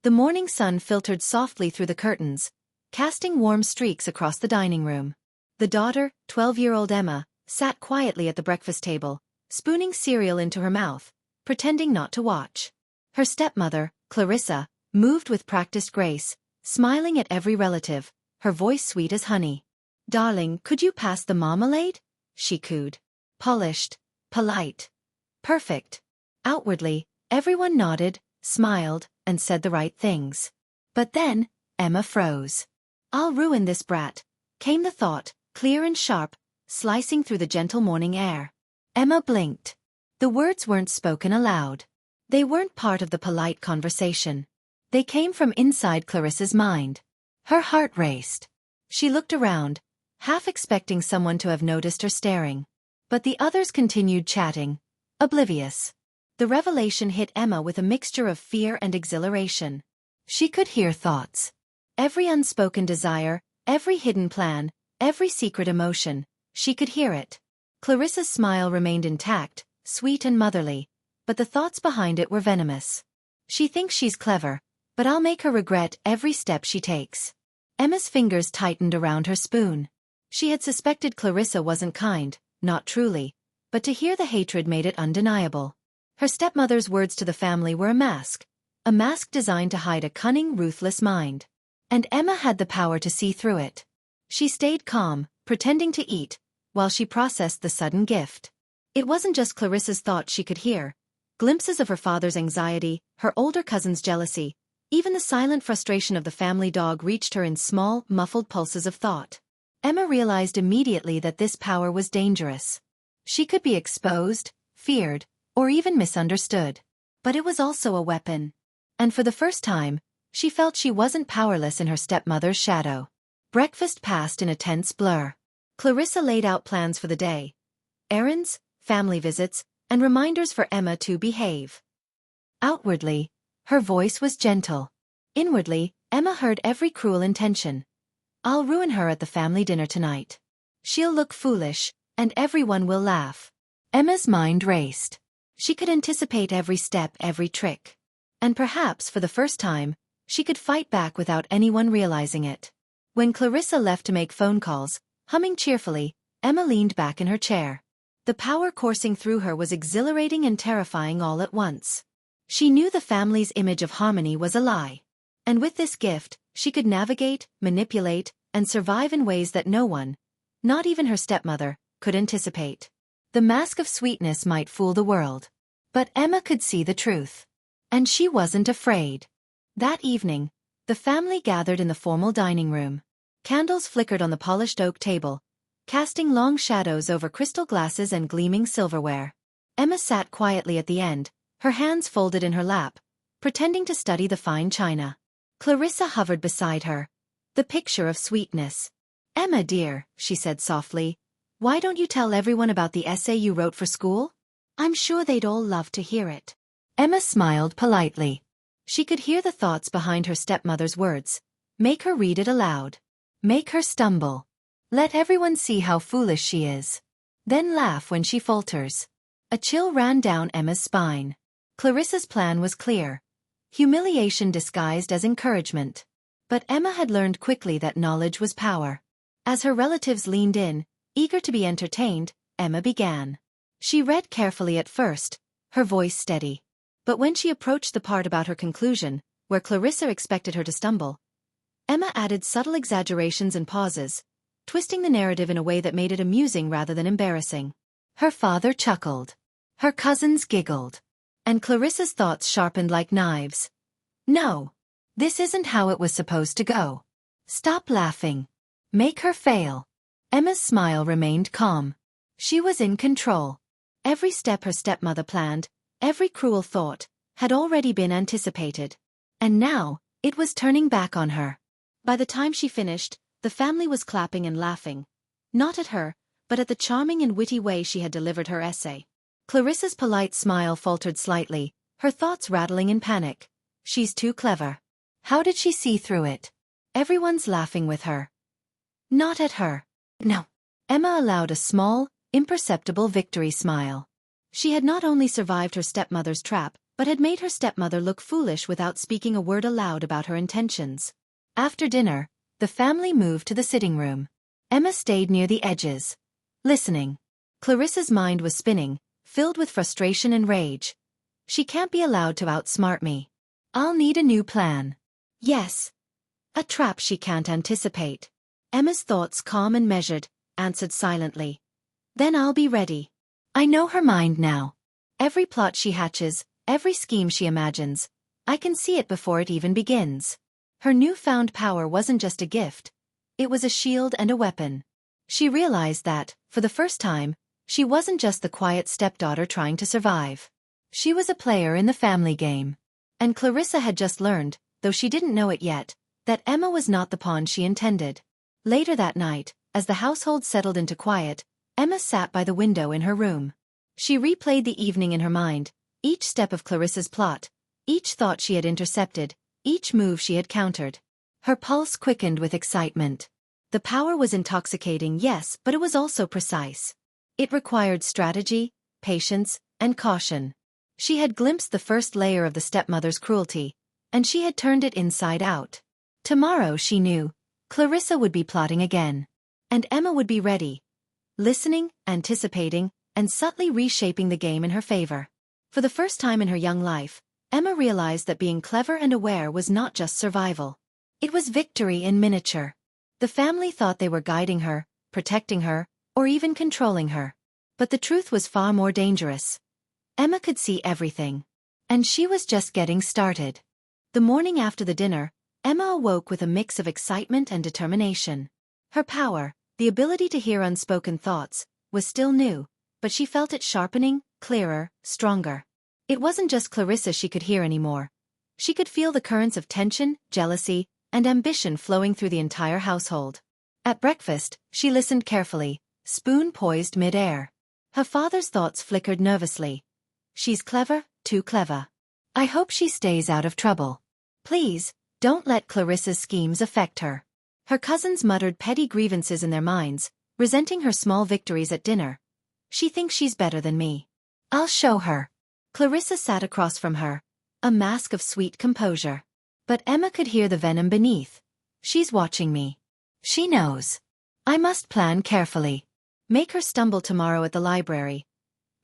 The morning sun filtered softly through the curtains, casting warm streaks across the dining room. The daughter, 12-year-old Emma, sat quietly at the breakfast table, spooning cereal into her mouth, pretending not to watch. Her stepmother, Clarissa, moved with practiced grace, smiling at every relative, her voice sweet as honey. "Darling, could you pass the marmalade?" she cooed. Polished, polite, perfect. Outwardly, everyone nodded, smiled, and said the right things. But then, Emma froze. "I'll ruin this brat," came the thought, clear and sharp, slicing through the gentle morning air. Emma blinked. The words weren't spoken aloud. They weren't part of the polite conversation. They came from inside Clarissa's mind. Her heart raced. She looked around, half expecting someone to have noticed her staring. But the others continued chatting, oblivious. The revelation hit Emma with a mixture of fear and exhilaration. She could hear thoughts. Every unspoken desire, every hidden plan, every secret emotion, she could hear it. Clarissa's smile remained intact, sweet and motherly, but the thoughts behind it were venomous. "She thinks she's clever, but I'll make her regret every step she takes." Emma's fingers tightened around her spoon. She had suspected Clarissa wasn't kind, not truly, but to hear the hatred made it undeniable. Her stepmother's words to the family were a mask designed to hide a cunning, ruthless mind. And Emma had the power to see through it. She stayed calm, pretending to eat, while she processed the sudden gift. It wasn't just Clarissa's thoughts she could hear. Glimpses of her father's anxiety, her older cousin's jealousy, even the silent frustration of the family dog reached her in small, muffled pulses of thought. Emma realized immediately that this power was dangerous. She could be exposed, feared, or even misunderstood. But it was also a weapon. And for the first time, she felt she wasn't powerless in her stepmother's shadow. Breakfast passed in a tense blur. Clarissa laid out plans for the day. Errands, family visits, and reminders for Emma to behave. Outwardly, her voice was gentle. Inwardly, Emma heard every cruel intention. "I'll ruin her at the family dinner tonight. She'll look foolish, and everyone will laugh." Emma's mind raced. She could anticipate every step, every trick. And perhaps for the first time, she could fight back without anyone realizing it. When Clarissa left to make phone calls, humming cheerfully, Emma leaned back in her chair. The power coursing through her was exhilarating and terrifying all at once. She knew the family's image of harmony was a lie. And with this gift, she could navigate, manipulate, and survive in ways that no one, not even her stepmother, could anticipate. The mask of sweetness might fool the world. But Emma could see the truth. And she wasn't afraid. That evening, the family gathered in the formal dining room. Candles flickered on the polished oak table, casting long shadows over crystal glasses and gleaming silverware. Emma sat quietly at the end, her hands folded in her lap, pretending to study the fine china. Clarissa hovered beside her, the picture of sweetness. "Emma dear," she said softly, "why don't you tell everyone about the essay you wrote for school? I'm sure they'd all love to hear it." Emma smiled politely. She could hear the thoughts behind her stepmother's words. Make her read it aloud. Make her stumble. Let everyone see how foolish she is. Then laugh when she falters. A chill ran down Emma's spine. Clarissa's plan was clear. Humiliation disguised as encouragement. But Emma had learned quickly that knowledge was power. As her relatives leaned in, eager to be entertained, Emma began. She read carefully at first, her voice steady. But when she approached the part about her conclusion, where Clarissa expected her to stumble, Emma added subtle exaggerations and pauses, twisting the narrative in a way that made it amusing rather than embarrassing. Her father chuckled. Her cousins giggled. And Clarissa's thoughts sharpened like knives. "No. This isn't how it was supposed to go. Stop laughing. Make her fail." Emma's smile remained calm. She was in control. Every step her stepmother planned, every cruel thought, had already been anticipated. And now, it was turning back on her. By the time she finished, the family was clapping and laughing. Not at her, but at the charming and witty way she had delivered her essay. Clarissa's polite smile faltered slightly, her thoughts rattling in panic. She's too clever. How did she see through it? Everyone's laughing with her. Not at her. No. Emma allowed a small, imperceptible victory smile. She had not only survived her stepmother's trap, but had made her stepmother look foolish without speaking a word aloud about her intentions. After dinner, the family moved to the sitting room. Emma stayed near the edges, listening. Clarissa's mind was spinning, filled with frustration and rage. She can't be allowed to outsmart me. I'll need a new plan. Yes. A trap she can't anticipate. Emma's thoughts, calm and measured, answered silently. Then I'll be ready. I know her mind now. Every plot she hatches, every scheme she imagines, I can see it before it even begins. Her newfound power wasn't just a gift. It was a shield and a weapon. She realized that, for the first time, she wasn't just the quiet stepdaughter trying to survive. She was a player in the family game. And Clarissa had just learned, though she didn't know it yet, that Emma was not the pawn she intended. Later that night, as the household settled into quiet, Emma sat by the window in her room. She replayed the evening in her mind, each step of Clarissa's plot, each thought she had intercepted, each move she had countered. Her pulse quickened with excitement. The power was intoxicating, yes, but it was also precise. It required strategy, patience, and caution. She had glimpsed the first layer of the stepmother's cruelty, and she had turned it inside out. Tomorrow, she knew, Clarissa would be plotting again. And Emma would be ready, listening, anticipating, and subtly reshaping the game in her favor. For the first time in her young life, Emma realized that being clever and aware was not just survival. It was victory in miniature. The family thought they were guiding her, protecting her, or even controlling her. But the truth was far more dangerous. Emma could see everything. And she was just getting started. The morning after the dinner, Emma awoke with a mix of excitement and determination. Her power, the ability to hear unspoken thoughts, was still new, but she felt it sharpening, clearer, stronger. It wasn't just Clarissa she could hear anymore. She could feel the currents of tension, jealousy, and ambition flowing through the entire household. At breakfast, she listened carefully, spoon poised mid-air. Her father's thoughts flickered nervously. She's clever, too clever. I hope she stays out of trouble. Please, don't let Clarissa's schemes affect her. Her cousins muttered petty grievances in their minds, resenting her small victories at dinner. She thinks she's better than me. I'll show her. Clarissa sat across from her, a mask of sweet composure. But Emma could hear the venom beneath. She's watching me. She knows. I must plan carefully. Make her stumble tomorrow at the library.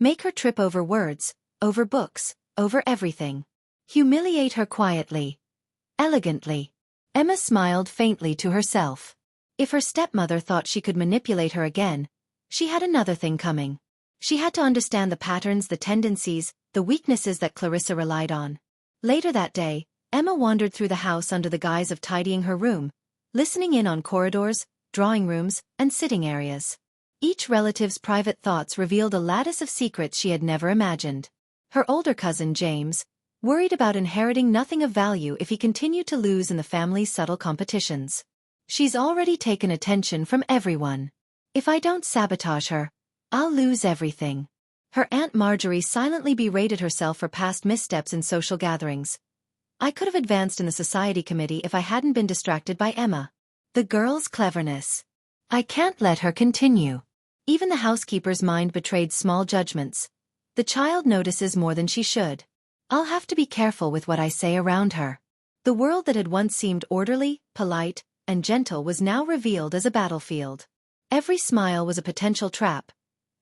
Make her trip over words, over books, over everything. Humiliate her quietly. Elegantly. Emma smiled faintly to herself. If her stepmother thought she could manipulate her again, she had another thing coming. She had to understand the patterns, the tendencies, the weaknesses that Clarissa relied on. Later that day, Emma wandered through the house under the guise of tidying her room, listening in on corridors, drawing rooms, and sitting areas. Each relative's private thoughts revealed a lattice of secrets she had never imagined. Her older cousin James, worried about inheriting nothing of value if he continued to lose in the family's subtle competitions. She's already taken attention from everyone. If I don't sabotage her, I'll lose everything. Her Aunt Marjorie silently berated herself for past missteps in social gatherings. I could have advanced in the society committee if I hadn't been distracted by Emma. The girl's cleverness. I can't let her continue. Even the housekeeper's mind betrayed small judgments. The child notices more than she should. I'll have to be careful with what I say around her. The world that had once seemed orderly, polite, and gentle was now revealed as a battlefield. Every smile was a potential trap.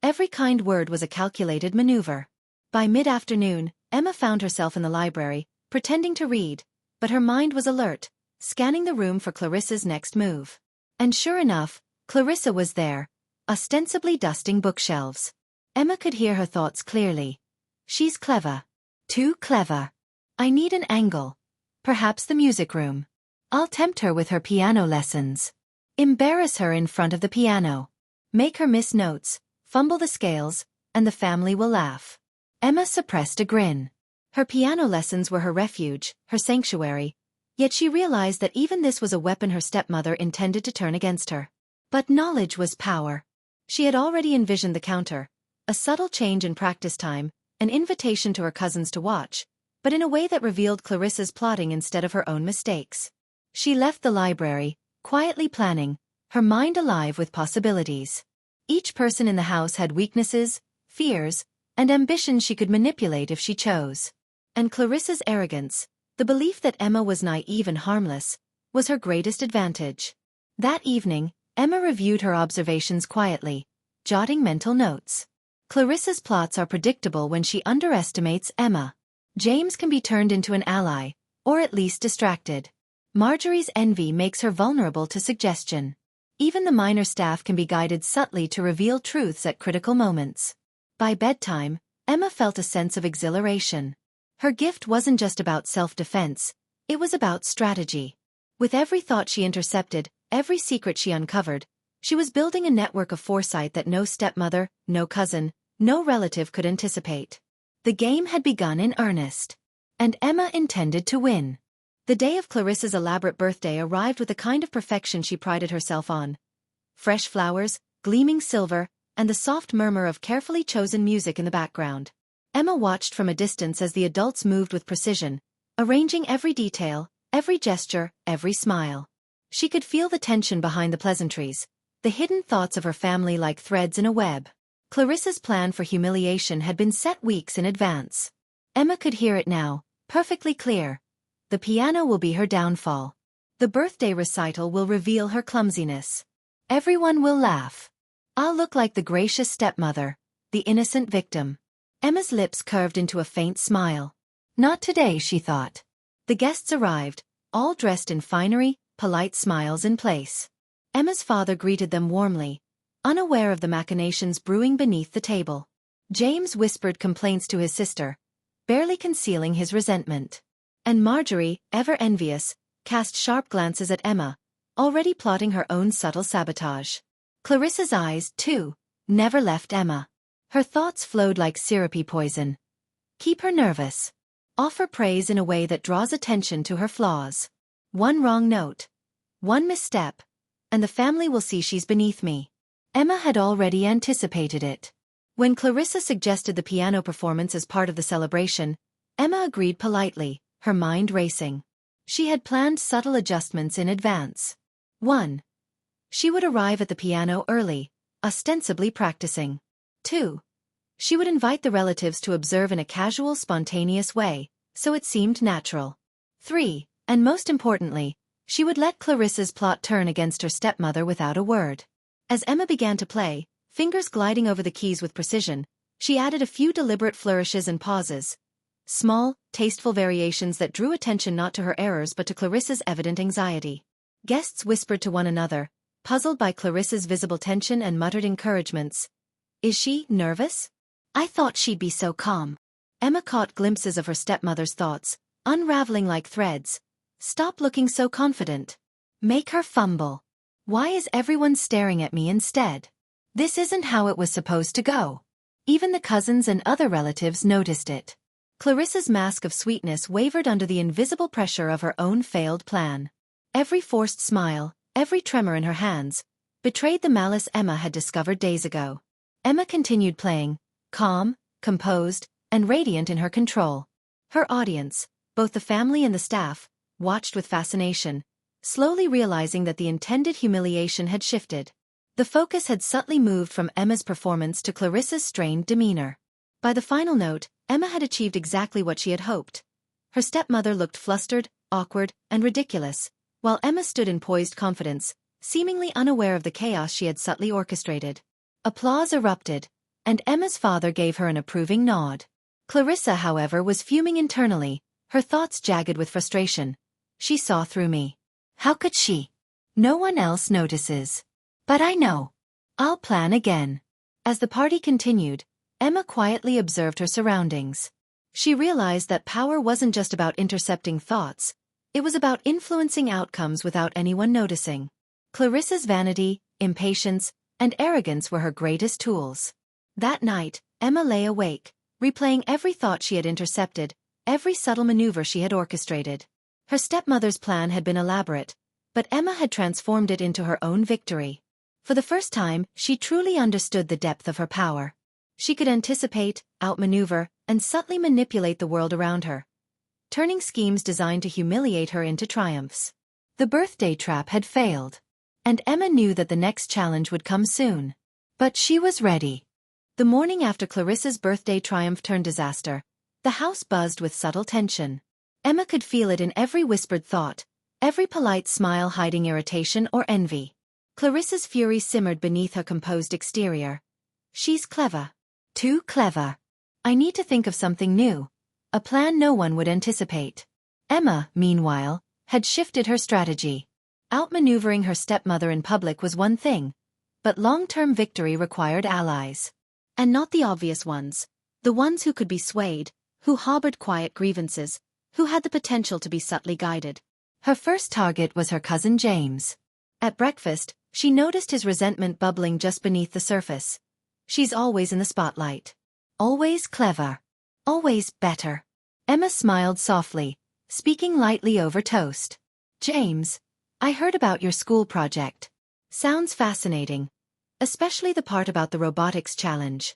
Every kind word was a calculated maneuver. By mid-afternoon, Emma found herself in the library, pretending to read, but her mind was alert, scanning the room for Clarissa's next move. And sure enough, Clarissa was there, ostensibly dusting bookshelves. Emma could hear her thoughts clearly. She's clever. Too clever. I need an angle. Perhaps the music room. I'll tempt her with her piano lessons. Embarrass her in front of the piano. Make her miss notes, fumble the scales, and the family will laugh. Emma suppressed a grin. Her piano lessons were her refuge, her sanctuary, yet she realized that even this was a weapon her stepmother intended to turn against her. But knowledge was power. She had already envisioned the counter, a subtle change in practice time, an invitation to her cousins to watch, but in a way that revealed Clarissa's plotting instead of her own mistakes. She left the library, quietly planning, her mind alive with possibilities. Each person in the house had weaknesses, fears, and ambitions she could manipulate if she chose. And Clarissa's arrogance, the belief that Emma was naive and harmless, was her greatest advantage. That evening, Emma reviewed her observations quietly, jotting mental notes. Clarissa's plots are predictable when she underestimates Emma. James can be turned into an ally, or at least distracted. Marjorie's envy makes her vulnerable to suggestion. Even the minor staff can be guided subtly to reveal truths at critical moments. By bedtime, Emma felt a sense of exhilaration. Her gift wasn't just about self-defense, it was about strategy. With every thought she intercepted, every secret she uncovered, she was building a network of foresight that no stepmother, no cousin, no relative could anticipate. The game had begun in earnest. And Emma intended to win. The day of Clarissa's elaborate birthday arrived with a kind of perfection she prided herself on. Fresh flowers, gleaming silver, and the soft murmur of carefully chosen music in the background. Emma watched from a distance as the adults moved with precision, arranging every detail, every gesture, every smile. She could feel the tension behind the pleasantries, the hidden thoughts of her family like threads in a web. Clarissa's plan for humiliation had been set weeks in advance. Emma could hear it now, perfectly clear. The piano will be her downfall. The birthday recital will reveal her clumsiness. Everyone will laugh. I'll look like the gracious stepmother, the innocent victim. Emma's lips curved into a faint smile. Not today, she thought. The guests arrived, all dressed in finery, polite smiles in place. Emma's father greeted them warmly, unaware of the machinations brewing beneath the table. James whispered complaints to his sister, barely concealing his resentment. And Marjorie, ever envious, cast sharp glances at Emma, already plotting her own subtle sabotage. Clarissa's eyes, too, never left Emma. Her thoughts flowed like syrupy poison. Keep her nervous. Offer praise in a way that draws attention to her flaws. One wrong note, one misstep, and the family will see she's beneath me. Emma had already anticipated it. When Clarissa suggested the piano performance as part of the celebration, Emma agreed politely, her mind racing. She had planned subtle adjustments in advance. 1. She would arrive at the piano early, ostensibly practicing. 2. She would invite the relatives to observe in a casual, spontaneous way, so it seemed natural. 3. And most importantly, she would let Clarissa's plot turn against her stepmother without a word. As Emma began to play, fingers gliding over the keys with precision, she added a few deliberate flourishes and pauses. Small, tasteful variations that drew attention not to her errors but to Clarissa's evident anxiety. Guests whispered to one another, puzzled by Clarissa's visible tension and muttered encouragements. Is she nervous? I thought she'd be so calm. Emma caught glimpses of her stepmother's thoughts, unraveling like threads. Stop looking so confident. Make her fumble. Why is everyone staring at me instead? This isn't how it was supposed to go. Even the cousins and other relatives noticed it. Clarissa's mask of sweetness wavered under the invisible pressure of her own failed plan. Every forced smile, every tremor in her hands, betrayed the malice Emma had discovered days ago. Emma continued playing, calm, composed, and radiant in her control. Her audience, both the family and the staff, watched with fascination, slowly realizing that the intended humiliation had shifted. The focus had subtly moved from Emma's performance to Clarissa's strained demeanor. By the final note, Emma had achieved exactly what she had hoped. Her stepmother looked flustered, awkward, and ridiculous, while Emma stood in poised confidence, seemingly unaware of the chaos she had subtly orchestrated. Applause erupted, and Emma's father gave her an approving nod. Clarissa, however, was fuming internally, her thoughts jagged with frustration. She saw through me. How could she? No one else notices. But I know. I'll plan again. As the party continued, Emma quietly observed her surroundings. She realized that power wasn't just about intercepting thoughts, it was about influencing outcomes without anyone noticing. Clarissa's vanity, impatience, and arrogance were her greatest tools. That night, Emma lay awake, replaying every thought she had intercepted, every subtle maneuver she had orchestrated. Her stepmother's plan had been elaborate, but Emma had transformed it into her own victory. For the first time, she truly understood the depth of her power. She could anticipate, outmaneuver, and subtly manipulate the world around her, turning schemes designed to humiliate her into triumphs. The birthday trap had failed, and Emma knew that the next challenge would come soon. But she was ready. The morning after Clarissa's birthday triumph turned disaster, The house buzzed with subtle tension. Emma could feel it in every whispered thought, every polite smile hiding irritation or envy. Clarissa's fury simmered beneath her composed exterior. She's clever. Too clever. I need to think of something new. A plan no one would anticipate. Emma, meanwhile, had shifted her strategy. Outmaneuvering her stepmother in public was one thing, but long-term victory required allies. And not the obvious ones. The ones who could be swayed, who harbored quiet grievances, who had the potential to be subtly guided. Her first target was her cousin James. At breakfast, she noticed his resentment bubbling just beneath the surface. She's always in the spotlight. Always clever. Always better. Emma smiled softly, speaking lightly over toast. James, I heard about your school project. Sounds fascinating. Especially the part about the robotics challenge.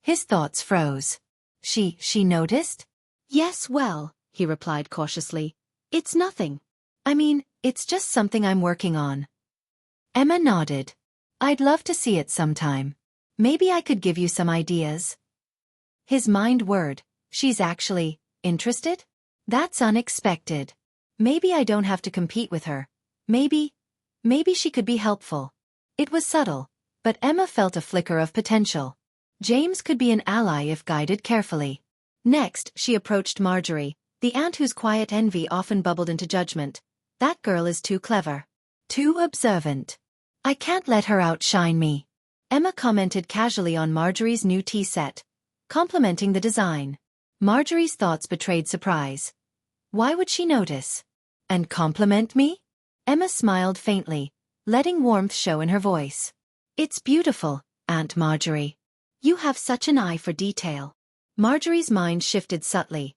His thoughts froze. She noticed? Yes, well, he replied cautiously. It's nothing. I mean, it's just something I'm working on. Emma nodded. I'd love to see it sometime. Maybe I could give you some ideas. His mind whirred. She's actually interested? That's unexpected. Maybe I don't have to compete with her. Maybe she could be helpful. It was subtle, but Emma felt a flicker of potential. James could be an ally if guided carefully. Next, she approached Marjorie, the aunt whose quiet envy often bubbled into judgment. That girl is too clever. Too observant. I can't let her outshine me. Emma commented casually on Marjorie's new tea set, complimenting the design. Marjorie's thoughts betrayed surprise. Why would she notice? And compliment me? Emma smiled faintly, letting warmth show in her voice. It's beautiful, Aunt Marjorie. You have such an eye for detail. Marjorie's mind shifted subtly.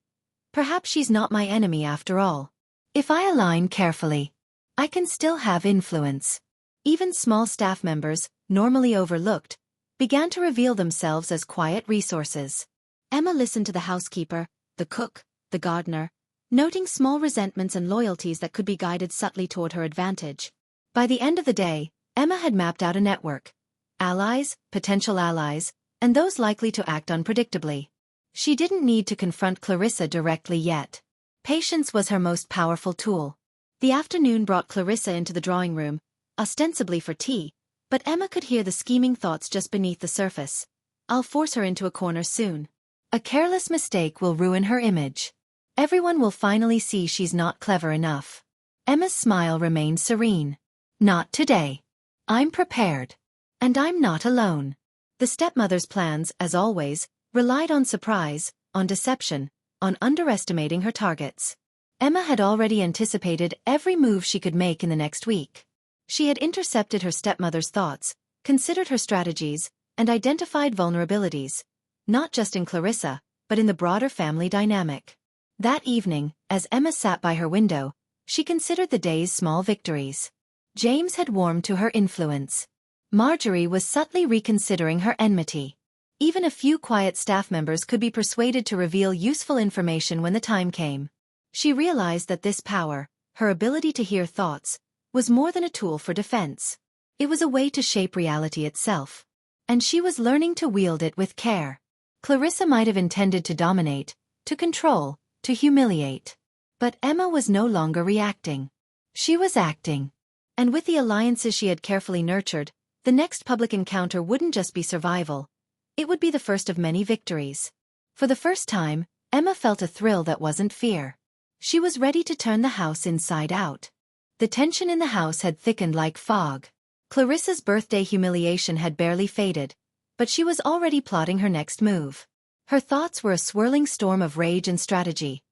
Perhaps she's not my enemy after all. If I align carefully, I can still have influence. Even small staff members, normally overlooked, began to reveal themselves as quiet resources. Emma listened to the housekeeper, the cook, the gardener, noting small resentments and loyalties that could be guided subtly toward her advantage. By the end of the day, Emma had mapped out a network. Allies, potential allies, and those likely to act unpredictably. She didn't need to confront Clarissa directly yet. Patience was her most powerful tool. The afternoon brought Clarissa into the drawing room, ostensibly for tea, but Emma could hear the scheming thoughts just beneath the surface. I'll force her into a corner soon. A careless mistake will ruin her image. Everyone will finally see she's not clever enough. Emma's smile remained serene. Not today. I'm prepared. And I'm not alone. The stepmother's plans, as always, relied on surprise, on deception, on underestimating her targets. Emma had already anticipated every move she could make in the next week. She had intercepted her stepmother's thoughts, considered her strategies, and identified vulnerabilities, not just in Clarissa, but in the broader family dynamic. That evening, as Emma sat by her window, she considered the day's small victories. James had warmed to her influence. Marjorie was subtly reconsidering her enmity. Even a few quiet staff members could be persuaded to reveal useful information when the time came. She realized that this power, her ability to hear thoughts, was more than a tool for defense. It was a way to shape reality itself. And she was learning to wield it with care. Clarissa might have intended to dominate, to control, to humiliate. But Emma was no longer reacting. She was acting. And with the alliances she had carefully nurtured, the next public encounter wouldn't just be survival. It would be the first of many victories. For the first time, Emma felt a thrill that wasn't fear. She was ready to turn the house inside out. The tension in the house had thickened like fog. Clarissa's birthday humiliation had barely faded, but she was already plotting her next move. Her thoughts were a swirling storm of rage and strategy.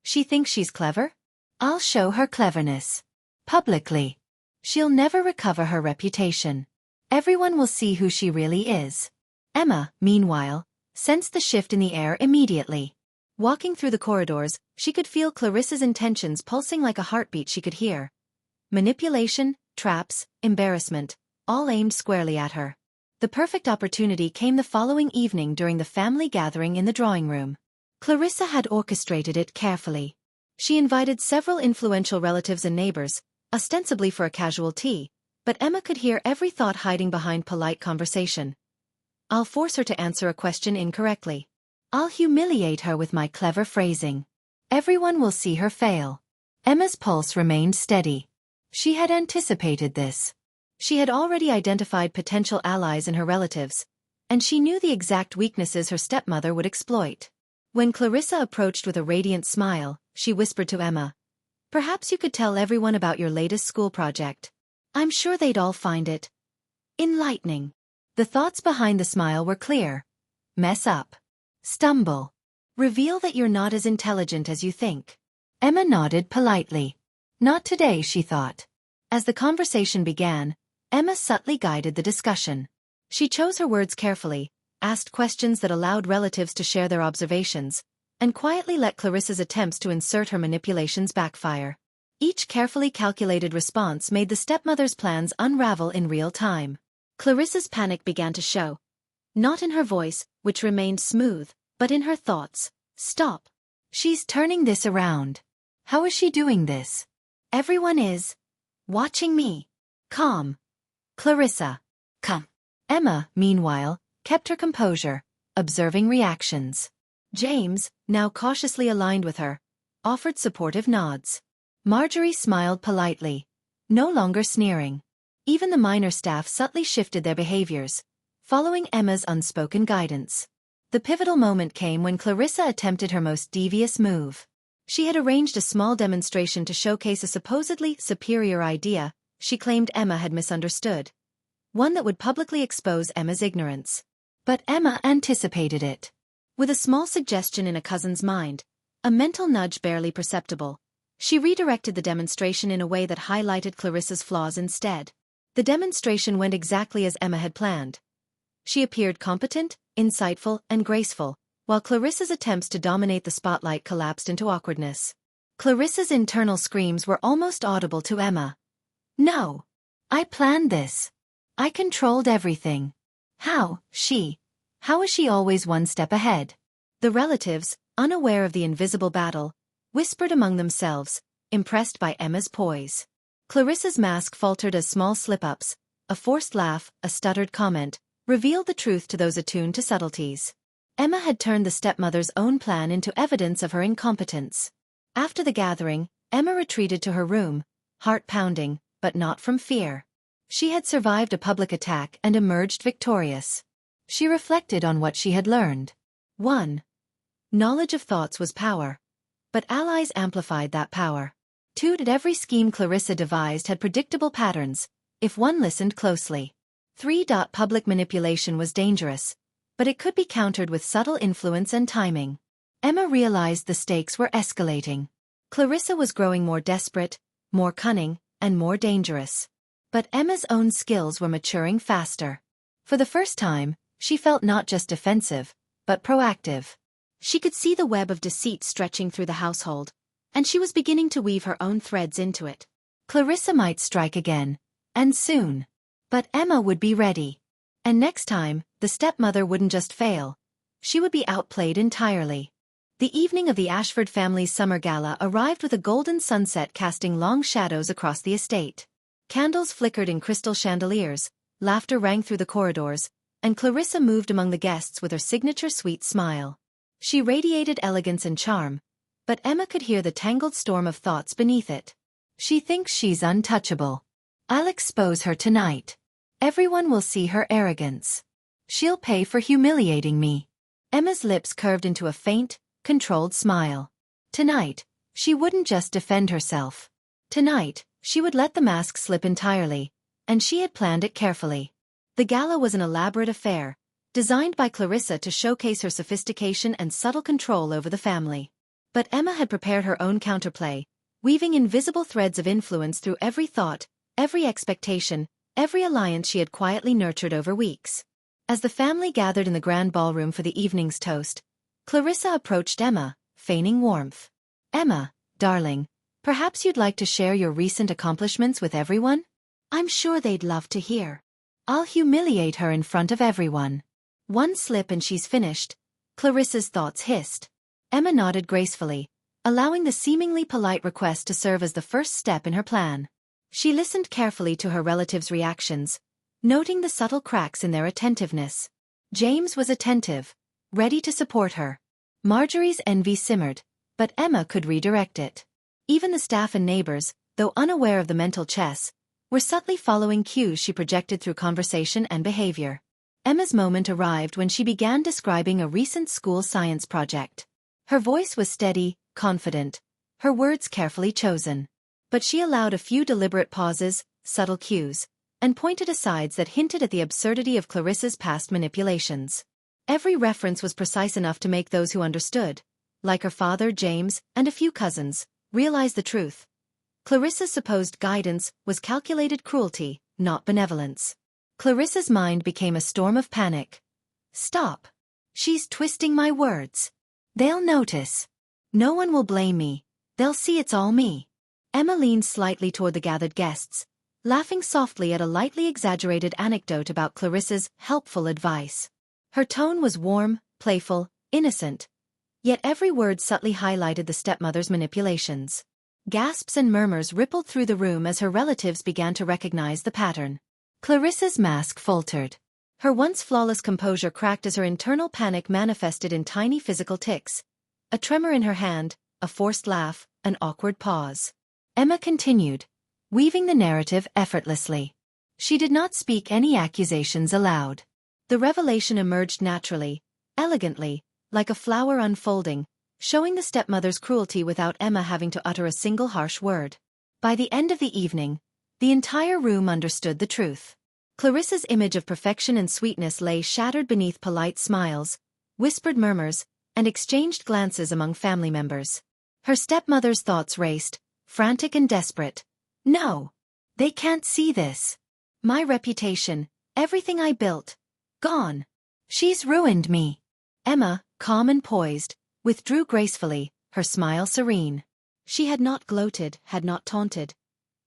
She thinks she's clever? I'll show her cleverness. Publicly. She'll never recover her reputation. Everyone will see who she really is. Emma, meanwhile, sensed the shift in the air immediately. Walking through the corridors, she could feel Clarissa's intentions pulsing like a heartbeat she could hear. Manipulation, traps, embarrassment, all aimed squarely at her. The perfect opportunity came the following evening during the family gathering in the drawing room. Clarissa had orchestrated it carefully. She invited several influential relatives and neighbors, ostensibly for a casual tea, but Emma could hear every thought hiding behind polite conversation. I'll force her to answer a question incorrectly. I'll humiliate her with my clever phrasing. Everyone will see her fail. Emma's pulse remained steady. She had anticipated this. She had already identified potential allies in her relatives, and she knew the exact weaknesses her stepmother would exploit. When Clarissa approached with a radiant smile, she whispered to Emma, "Perhaps you could tell everyone about your latest school project. I'm sure they'd all find it enlightening." The thoughts behind the smile were clear. Mess up. Stumble. Reveal that you're not as intelligent as you think. Emma nodded politely. Not today, she thought. As the conversation began, Emma subtly guided the discussion. She chose her words carefully, asked questions that allowed relatives to share their observations, and quietly let Clarissa's attempts to insert her manipulations backfire. Each carefully calculated response made the stepmother's plans unravel in real time. Clarissa's panic began to show. Not in her voice, which remained smooth, but in her thoughts. Stop. She's turning this around. How is she doing this? Everyone is watching me. Calm. Clarissa. Come. Emma, meanwhile, kept her composure, observing reactions. James, now cautiously aligned with her, offered supportive nods. Marjorie smiled politely, no longer sneering. Even the minor staff subtly shifted their behaviors, following Emma's unspoken guidance. The pivotal moment came when Clarissa attempted her most devious move. She had arranged a small demonstration to showcase a supposedly superior idea she claimed Emma had misunderstood. One that would publicly expose Emma's ignorance. But Emma anticipated it. With a small suggestion in a cousin's mind, a mental nudge barely perceptible, she redirected the demonstration in a way that highlighted Clarissa's flaws instead. The demonstration went exactly as Emma had planned. She appeared competent, insightful, and graceful, while Clarissa's attempts to dominate the spotlight collapsed into awkwardness. Clarissa's internal screams were almost audible to Emma. No. I planned this. I controlled everything. How is she always one step ahead? The relatives, unaware of the invisible battle, whispered among themselves, impressed by Emma's poise. Clarissa's mask faltered as small slip-ups, a forced laugh, a stuttered comment, revealed the truth to those attuned to subtleties. Emma had turned the stepmother's own plan into evidence of her incompetence. After the gathering, Emma retreated to her room, heart pounding, but not from fear. She had survived a public attack and emerged victorious. She reflected on what she had learned. 1. Knowledge of thoughts was power. But allies amplified that power. 2. That every scheme Clarissa devised had predictable patterns, if one listened closely. 3. Public manipulation was dangerous, but it could be countered with subtle influence and timing. Emma realized the stakes were escalating. Clarissa was growing more desperate, more cunning, and more dangerous. But Emma's own skills were maturing faster. For the first time, she felt not just defensive, but proactive. She could see the web of deceit stretching through the household, and she was beginning to weave her own threads into it. Clarissa might strike again, and soon. But Emma would be ready. And next time, the stepmother wouldn't just fail. She would be outplayed entirely. The evening of the Ashford family's summer gala arrived with a golden sunset casting long shadows across the estate. Candles flickered in crystal chandeliers, laughter rang through the corridors, and Clarissa moved among the guests with her signature sweet smile. She radiated elegance and charm, but Emma could hear the tangled storm of thoughts beneath it. She thinks she's untouchable. I'll expose her tonight. Everyone will see her arrogance. She'll pay for humiliating me. Emma's lips curved into a faint, controlled smile. Tonight, she wouldn't just defend herself. Tonight, she would let the mask slip entirely, and she had planned it carefully. The gala was an elaborate affair, designed by Clarissa to showcase her sophistication and subtle control over the family. But Emma had prepared her own counterplay, weaving invisible threads of influence through every thought, every expectation, every alliance she had quietly nurtured over weeks. As the family gathered in the grand ballroom for the evening's toast, Clarissa approached Emma, feigning warmth. Emma, darling, perhaps you'd like to share your recent accomplishments with everyone? I'm sure they'd love to hear. I'll humiliate her in front of everyone. One slip and she's finished, Clarissa's thoughts hissed. Emma nodded gracefully, allowing the seemingly polite request to serve as the first step in her plan. She listened carefully to her relatives' reactions, noting the subtle cracks in their attentiveness. James was attentive, ready to support her. Marjorie's envy simmered, but Emma could redirect it. Even the staff and neighbors, though unaware of the mental chess, were subtly following cues she projected through conversation and behavior. Emma's moment arrived when she began describing a recent school science project. Her voice was steady, confident, her words carefully chosen. But she allowed a few deliberate pauses, subtle cues, and pointed asides that hinted at the absurdity of Clarissa's past manipulations. Every reference was precise enough to make those who understood, like her father, James, and a few cousins, realize the truth. Clarissa's supposed guidance was calculated cruelty, not benevolence. Clarissa's mind became a storm of panic. Stop. She's twisting my words. They'll notice. No one will blame me. They'll see it's all me. Emma leaned slightly toward the gathered guests, laughing softly at a lightly exaggerated anecdote about Clarissa's helpful advice. Her tone was warm, playful, innocent, yet every word subtly highlighted the stepmother's manipulations. Gasps and murmurs rippled through the room as her relatives began to recognize the pattern. Clarissa's mask faltered. Her once flawless composure cracked as her internal panic manifested in tiny physical tics. A tremor in her hand, a forced laugh, an awkward pause. Emma continued, weaving the narrative effortlessly. She did not speak any accusations aloud. The revelation emerged naturally, elegantly, like a flower unfolding, showing the stepmother's cruelty without Emma having to utter a single harsh word. By the end of the evening, the entire room understood the truth. Clarissa's image of perfection and sweetness lay shattered beneath polite smiles, whispered murmurs, and exchanged glances among family members. Her stepmother's thoughts raced, frantic and desperate. No! They can't see this. My reputation, everything I built, gone. She's ruined me. Emma, calm and poised, withdrew gracefully, her smile serene. She had not gloated, had not taunted,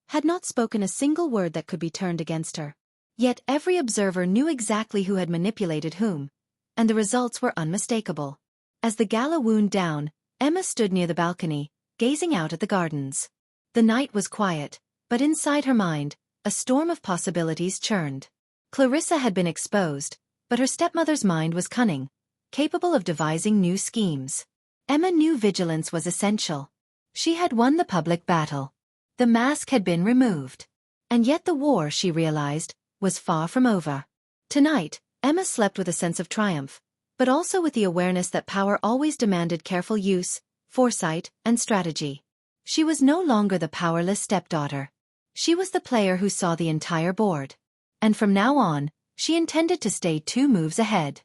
had not spoken a single word that could be turned against her. Yet every observer knew exactly who had manipulated whom, and the results were unmistakable. As the gala wound down, Emma stood near the balcony, gazing out at the gardens. The night was quiet, but inside her mind, a storm of possibilities churned. Clarissa had been exposed, but her stepmother's mind was cunning, capable of devising new schemes. Emma knew vigilance was essential. She had won the public battle. The mask had been removed. And yet the war, she realized, was far from over. Tonight, Emma slept with a sense of triumph, but also with the awareness that power always demanded careful use, foresight, and strategy. She was no longer the powerless stepdaughter. She was the player who saw the entire board. And from now on, she intended to stay 2 moves ahead.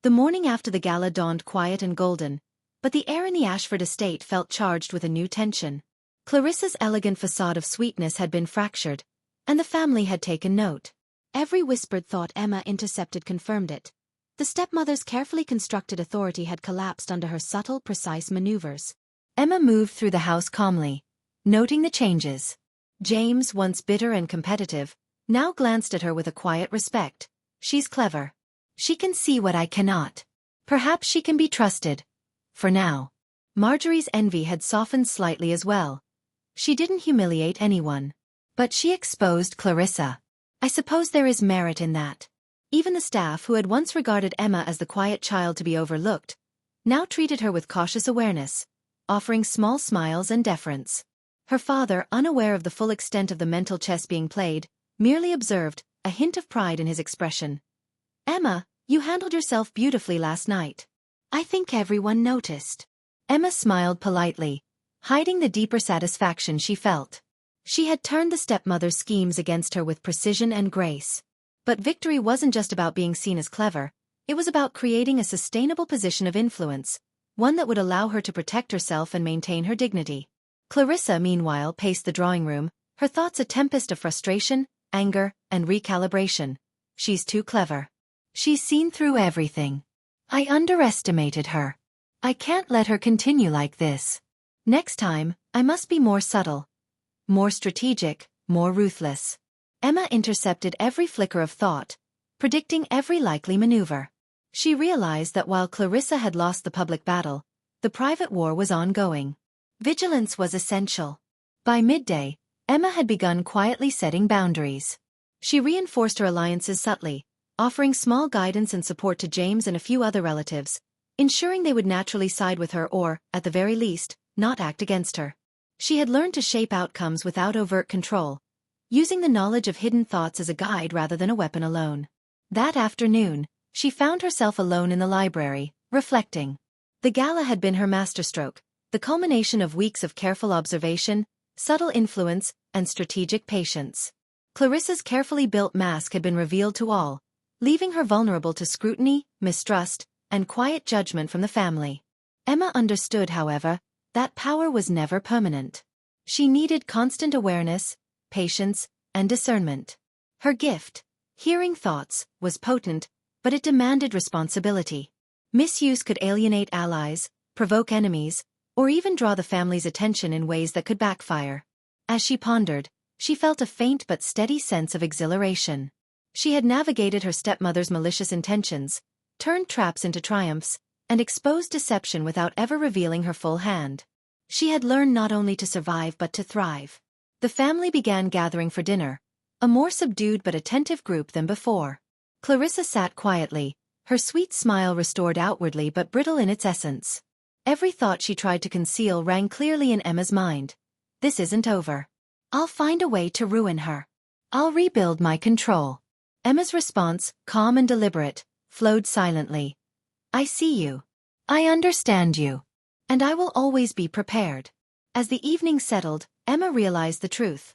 The morning after the gala dawned quiet and golden, but the air in the Ashford estate felt charged with a new tension. Clarissa's elegant facade of sweetness had been fractured, and the family had taken note. Every whispered thought Emma intercepted confirmed it. The stepmother's carefully constructed authority had collapsed under her subtle, precise maneuvers. Emma moved through the house calmly, noting the changes. James, once bitter and competitive, now glanced at her with a quiet respect. She's clever. She can see what I cannot. Perhaps she can be trusted. For now. Marjorie's envy had softened slightly as well. She didn't humiliate anyone. But she exposed Clarissa. I suppose there is merit in that. Even the staff who had once regarded Emma as the quiet child to be overlooked, now treated her with cautious awareness, offering small smiles and deference. Her father, unaware of the full extent of the mental chess being played, merely observed, a hint of pride in his expression. Emma, you handled yourself beautifully last night. I think everyone noticed. Emma smiled politely, hiding the deeper satisfaction she felt. She had turned the stepmother's schemes against her with precision and grace. But victory wasn't just about being seen as clever, it was about creating a sustainable position of influence, one that would allow her to protect herself and maintain her dignity. Clarissa, meanwhile, paced the drawing room, her thoughts a tempest of frustration, anger, and recalibration. She's too clever. She's seen through everything. I underestimated her. I can't let her continue like this. Next time, I must be more subtle, more strategic, more ruthless. Emma intercepted every flicker of thought, predicting every likely maneuver. She realized that while Clarissa had lost the public battle, the private war was ongoing. Vigilance was essential. By midday, Emma had begun quietly setting boundaries. She reinforced her alliances subtly, offering small guidance and support to James and a few other relatives, ensuring they would naturally side with her or, at the very least, not act against her. She had learned to shape outcomes without overt control, using the knowledge of hidden thoughts as a guide rather than a weapon alone. That afternoon, she found herself alone in the library, reflecting. The gala had been her masterstroke, the culmination of weeks of careful observation, subtle influence, and strategic patience. Clarissa's carefully built mask had been revealed to all, leaving her vulnerable to scrutiny, mistrust, and quiet judgment from the family. Emma understood, however, that power was never permanent. She needed constant awareness, patience, and discernment. Her gift, hearing thoughts, was potent, but it demanded responsibility. Misuse could alienate allies, provoke enemies, or even draw the family's attention in ways that could backfire. As she pondered, she felt a faint but steady sense of exhilaration. She had navigated her stepmother's malicious intentions, turned traps into triumphs, and exposed deception without ever revealing her full hand. She had learned not only to survive but to thrive. The family began gathering for dinner, a more subdued but attentive group than before. Clarissa sat quietly, her sweet smile restored outwardly but brittle in its essence. Every thought she tried to conceal rang clearly in Emma's mind. This isn't over. I'll find a way to ruin her. I'll rebuild my control. Emma's response, calm and deliberate, flowed silently. I see you. I understand you. And I will always be prepared. As the evening settled, Emma realized the truth.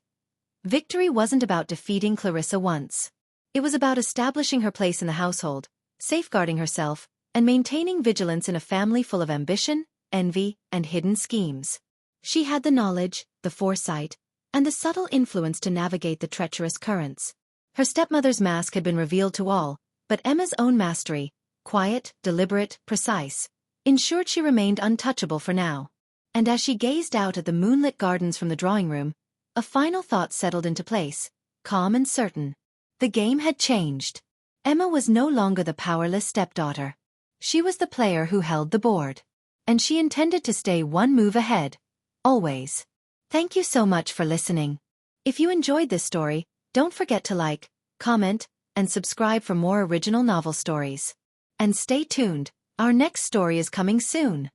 Victory wasn't about defeating Clarissa once. It was about establishing her place in the household, safeguarding herself, and maintaining vigilance in a family full of ambition, envy, and hidden schemes. She had the knowledge, the foresight, and the subtle influence to navigate the treacherous currents. Her stepmother's mask had been revealed to all, but Emma's own mastery, quiet, deliberate, precise, ensured she remained untouchable for now. And as she gazed out at the moonlit gardens from the drawing room, a final thought settled into place, calm and certain. The game had changed. Emma was no longer the powerless stepdaughter. She was the player who held the board. And she intended to stay one move ahead. Always. Thank you so much for listening. If you enjoyed this story, don't forget to like, comment, and subscribe for more original novel stories. And stay tuned, our next story is coming soon.